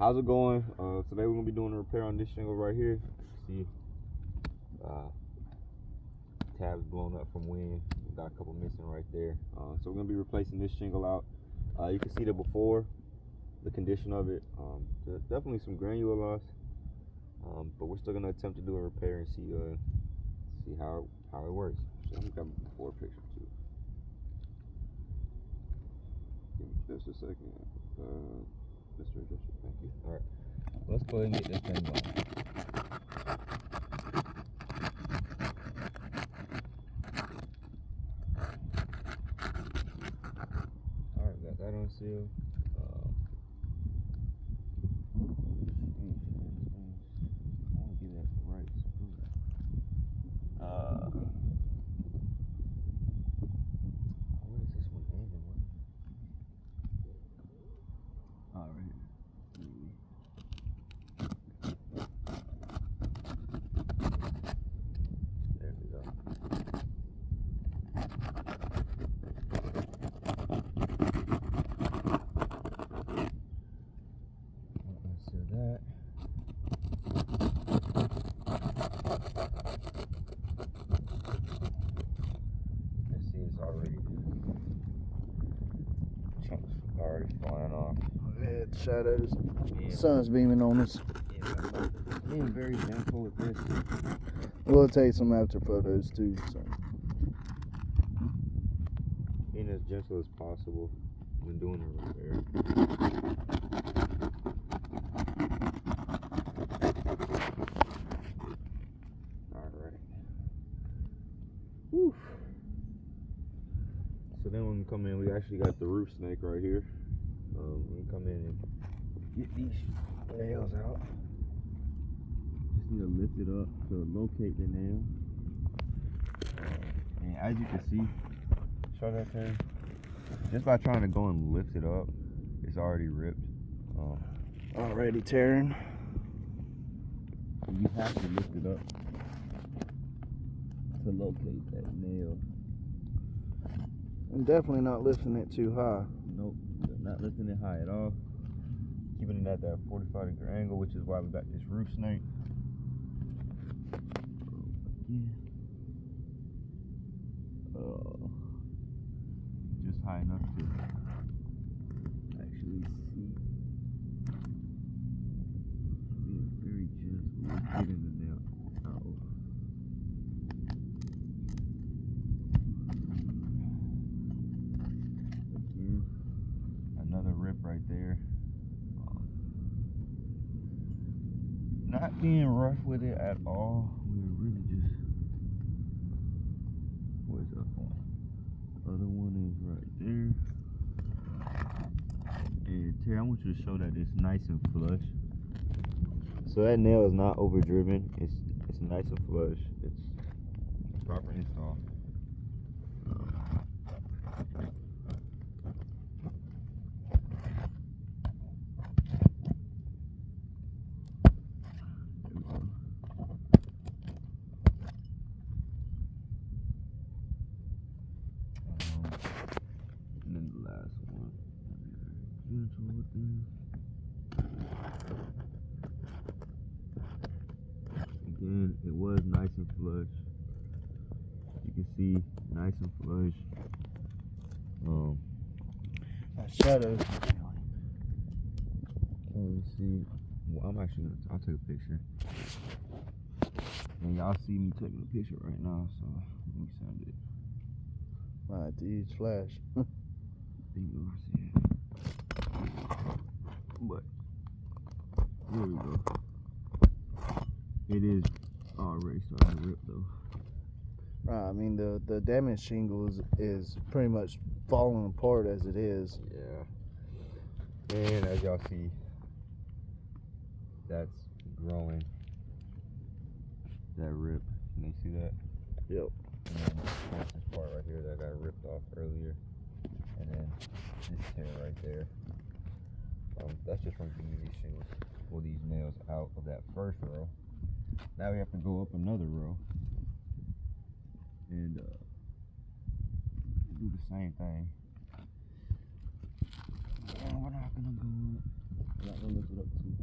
How's it going? Today we're gonna be doing a repair on this shingle right here. See, tabs blown up from wind. We got a couple missing right there. So we're gonna be replacing this shingle out. You can see the before, the condition of it. There's definitely some granular loss, but we're still gonna attempt to do a repair and see how it works. So I'm gonna grab a before picture too. Give me just a second. Mr. Adjuster, thank you. All right, let's go ahead and get this thing going. All right, got that on seal. I want to get that right screw. Where is this one ending? All right. There we go. Unseal that. Let's see, it's already chunks already flying off. Yeah, the shadows. Yeah. Sun's beaming on us. Yeah, being very gentle with this. We'll take some after photos too. So. Being as gentle as possible when doing a repair. Alright. Whew. So then when we come in, we actually got the roof snake right here. We come in and get these nails out. Just need to lift it up to locate the nail. And as you can see, show that thing. Just by trying to go and lift it up, it's already ripped. Already tearing. You have to lift it up to locate that nail. I'm definitely not lifting it too high. Nope, not lifting it high at all. Keeping it at that 45-degree angle, which is why we got this roof snake. Just high enough to actually see. Being very gentle, getting the nail out. Again, another rip right there. Not being rough with it at all. We're really just. Where's the other one? The other one is right there. And Terry, I want you to show that it's nice and flush. So that nail is not overdriven. It's nice and flush. It's proper install. And then the last one. Gentle with this. Again, it was nice and flush. You can see, nice and flush. That shadows. Let's see. Well, I'm actually I'll take a picture. And y'all see me taking a picture right now, so let me send it. Right, the huge flash. But there we go. It is already starting to rip though. Right, I mean the damaged shingle is pretty much falling apart as it is. Yeah. And as y'all see, that's growing. That rip. Can they see that? Yep. And then that's this part right here that got ripped off earlier. And then this tear right there. That's just from getting these shingles, or these nails out of that first row. Now we have to go up another row and do the same thing. And we're not gonna lift it up too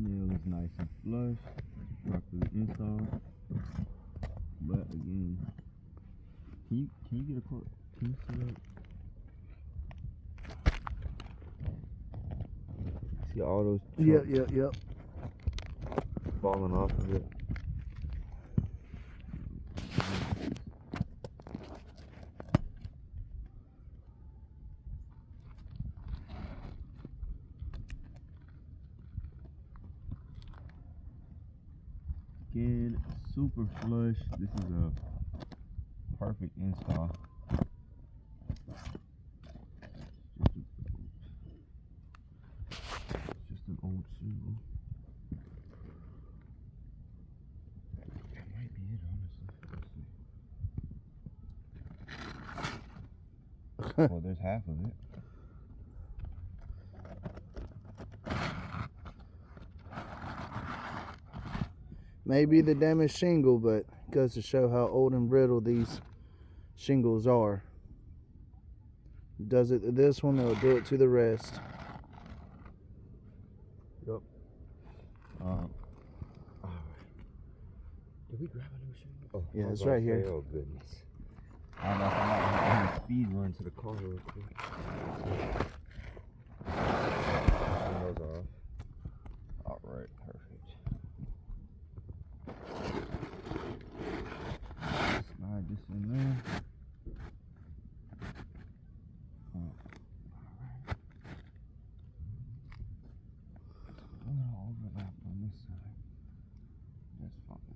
nail is nice and flush, properly installed. But again, can you get a quote? Can you see that? See all those Yep. falling off of it. Again, super flush. This is a perfect install. Just an old shingle. That might be it, honestly. Well, there's half of it. Maybe the damaged shingle, but goes to show how old and brittle these shingles are. Does it to this one, it'll do it to the rest. Yep. Did we grab a new shingle? Oh, Yeah, I was it's about right to here. say, oh goodness. I don't know if I might have a speed run to the car real quick. Turn those off. Alright, perfect. Slide this in there. Alright. A little overlap on this side. That's fine.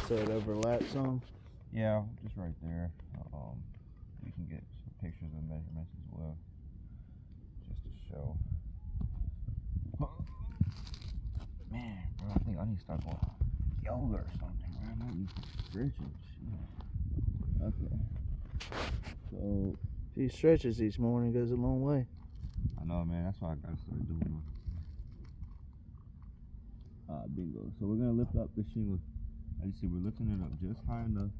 So it overlaps on. Yeah, just right there. You can get some pictures of measurements as well, just to show. Man, bro, I think I need to start going yoga or something. Right? I might be stretching. Shit. Okay. So If he stretches each morning, it goes a long way. I know, man. That's why I gotta start doing bingo. So we're gonna lift up the shingle. As you see, we're lifting it up just high enough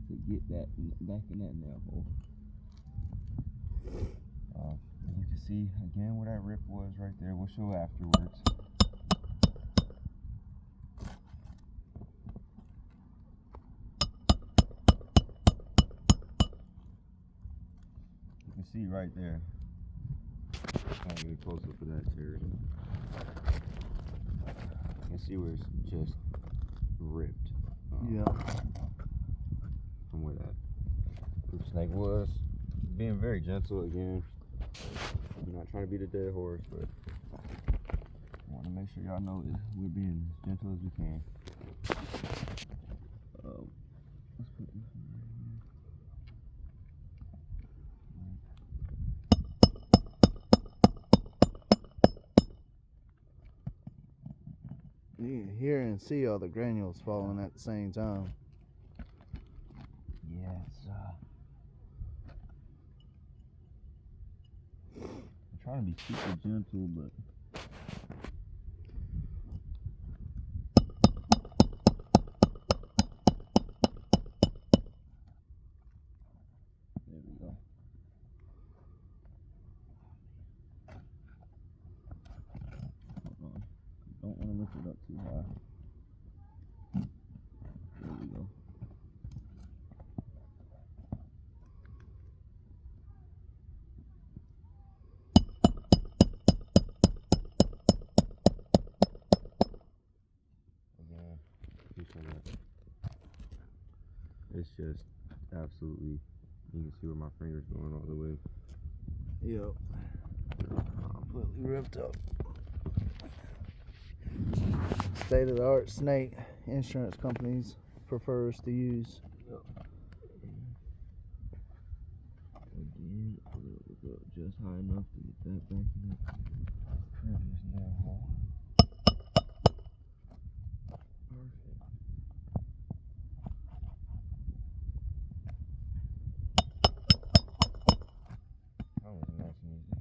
to get that back in that nail hole. And you can see again where that rip was right there. We'll show afterwards. You can see right there. Trying to get a close up of that tear. You can see where it's just ripped. Yeah. From where that root snake was. Being very gentle again. I'm not trying to beat a dead horse, but I want to make sure y'all know that we're being as gentle as we can. Let's put this one right here. You can hear and see all the granules falling at the same time. Yeah, it's I'm trying to be super gentle, but there we go. Hold on. Don't want to lift it up too high. There we go. Again, it's just absolutely, you can see where my finger's going all the way. Yep. Completely ripped up. State of the art snake insurance companies prefers to use. Again, a little bit up just high enough to get that back in that previous nail hole. Perfect. That was nice and easy.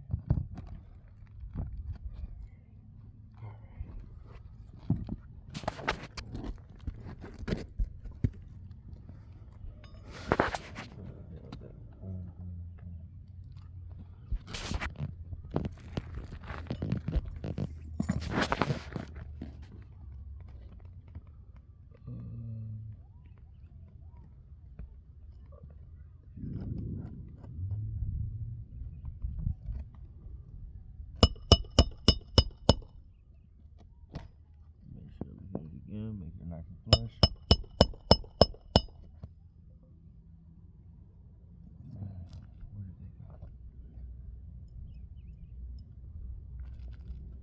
them, make it nice and flush. Where did they go?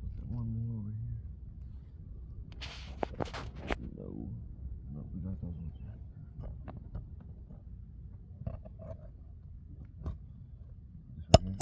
Was there one more over here? No. No, we got those ones. This right here.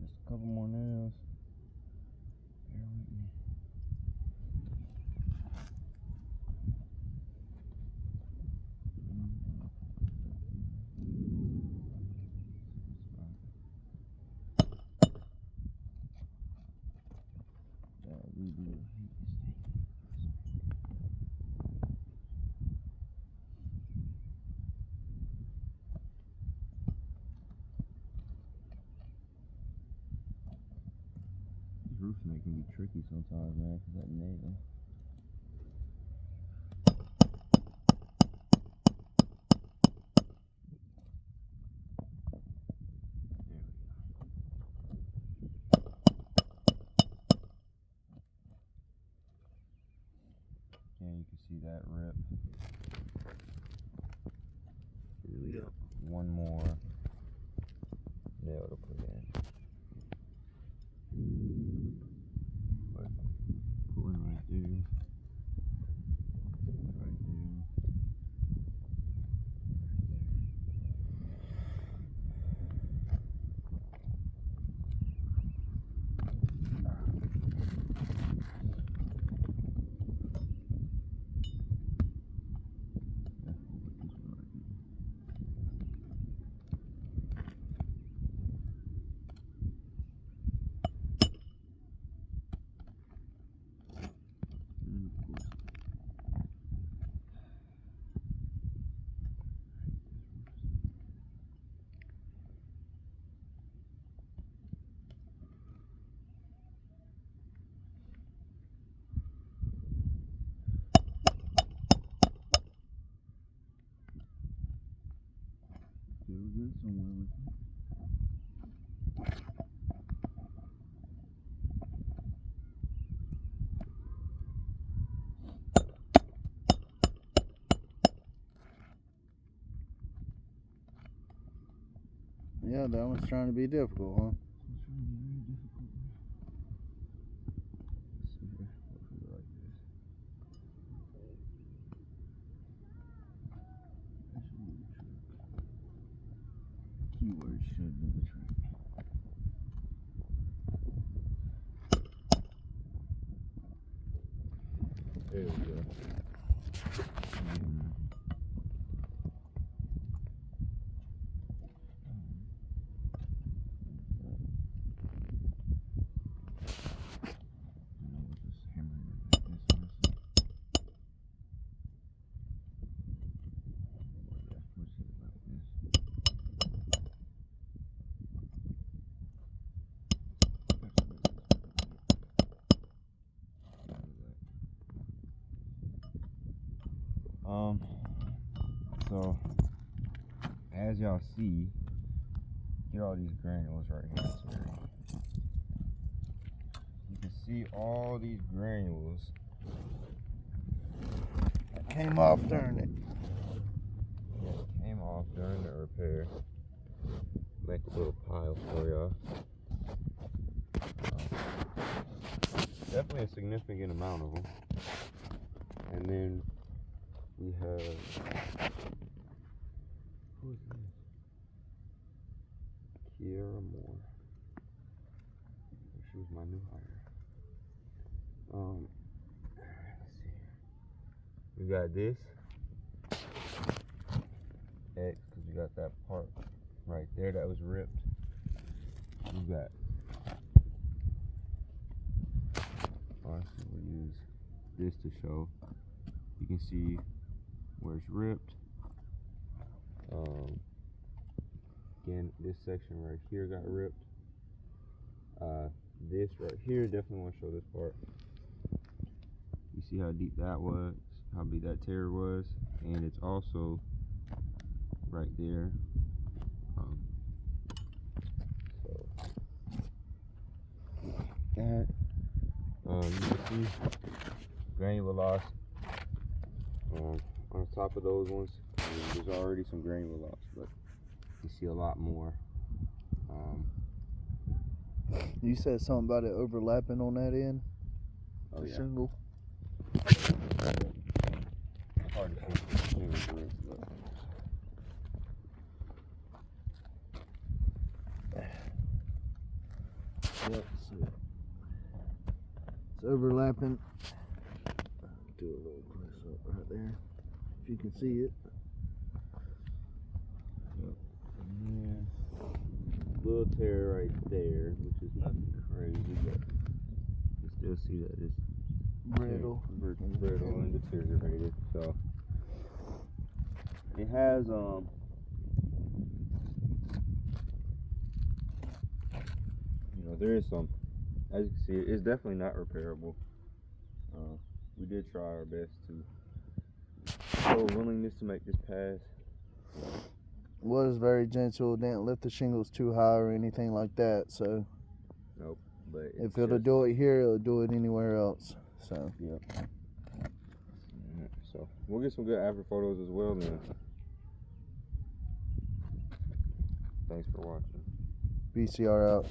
Just a couple more nails. Bear with me. Roof snake can be tricky sometimes, man, because that nail. There we go. And you can see that rip. We got one more nail to put in. Pulling right there. Right there. Still good somewhere with it. Yeah, that one's trying to be difficult, huh? Keyword should do the trick. There we go. So as y'all see, get all these granules right here. You can see all these granules That came off during it. Came off during the repair. Make a little pile for y'all. Definitely a significant amount of them. And then we have, who is this? Kiera Moore. She was my new hire. Let's see. We got this X, because we got that part right there that was ripped. we've got. Honestly, we'll use this to show. You can see where it's ripped. Again, this section right here got ripped. This right here, definitely want to show this part. You see how deep that was, how big that tear was, and it's also right there. So that you can see granular loss on the top of those ones. There's already some granular loss, but you see a lot more. You said something about it overlapping on that end? Oh The yeah. shingle? Hard to see the shingles ripped, but Yep, so it's overlapping. Do a little close up right there, if you can see it. yeah, little tear right there, which is nothing crazy, but you still see that it's Brittle. brittle and deteriorated. So it has there is some, as you can see, it's definitely not repairable. We did try our best to show willingness to make this pass. Was very gentle, didn't lift the shingles too high or anything like that, so Nope, but it's if it'll just- do it here, it'll do it anywhere else. So Yep. So we'll get some good after photos as well then. Thanks for watching. BCR out.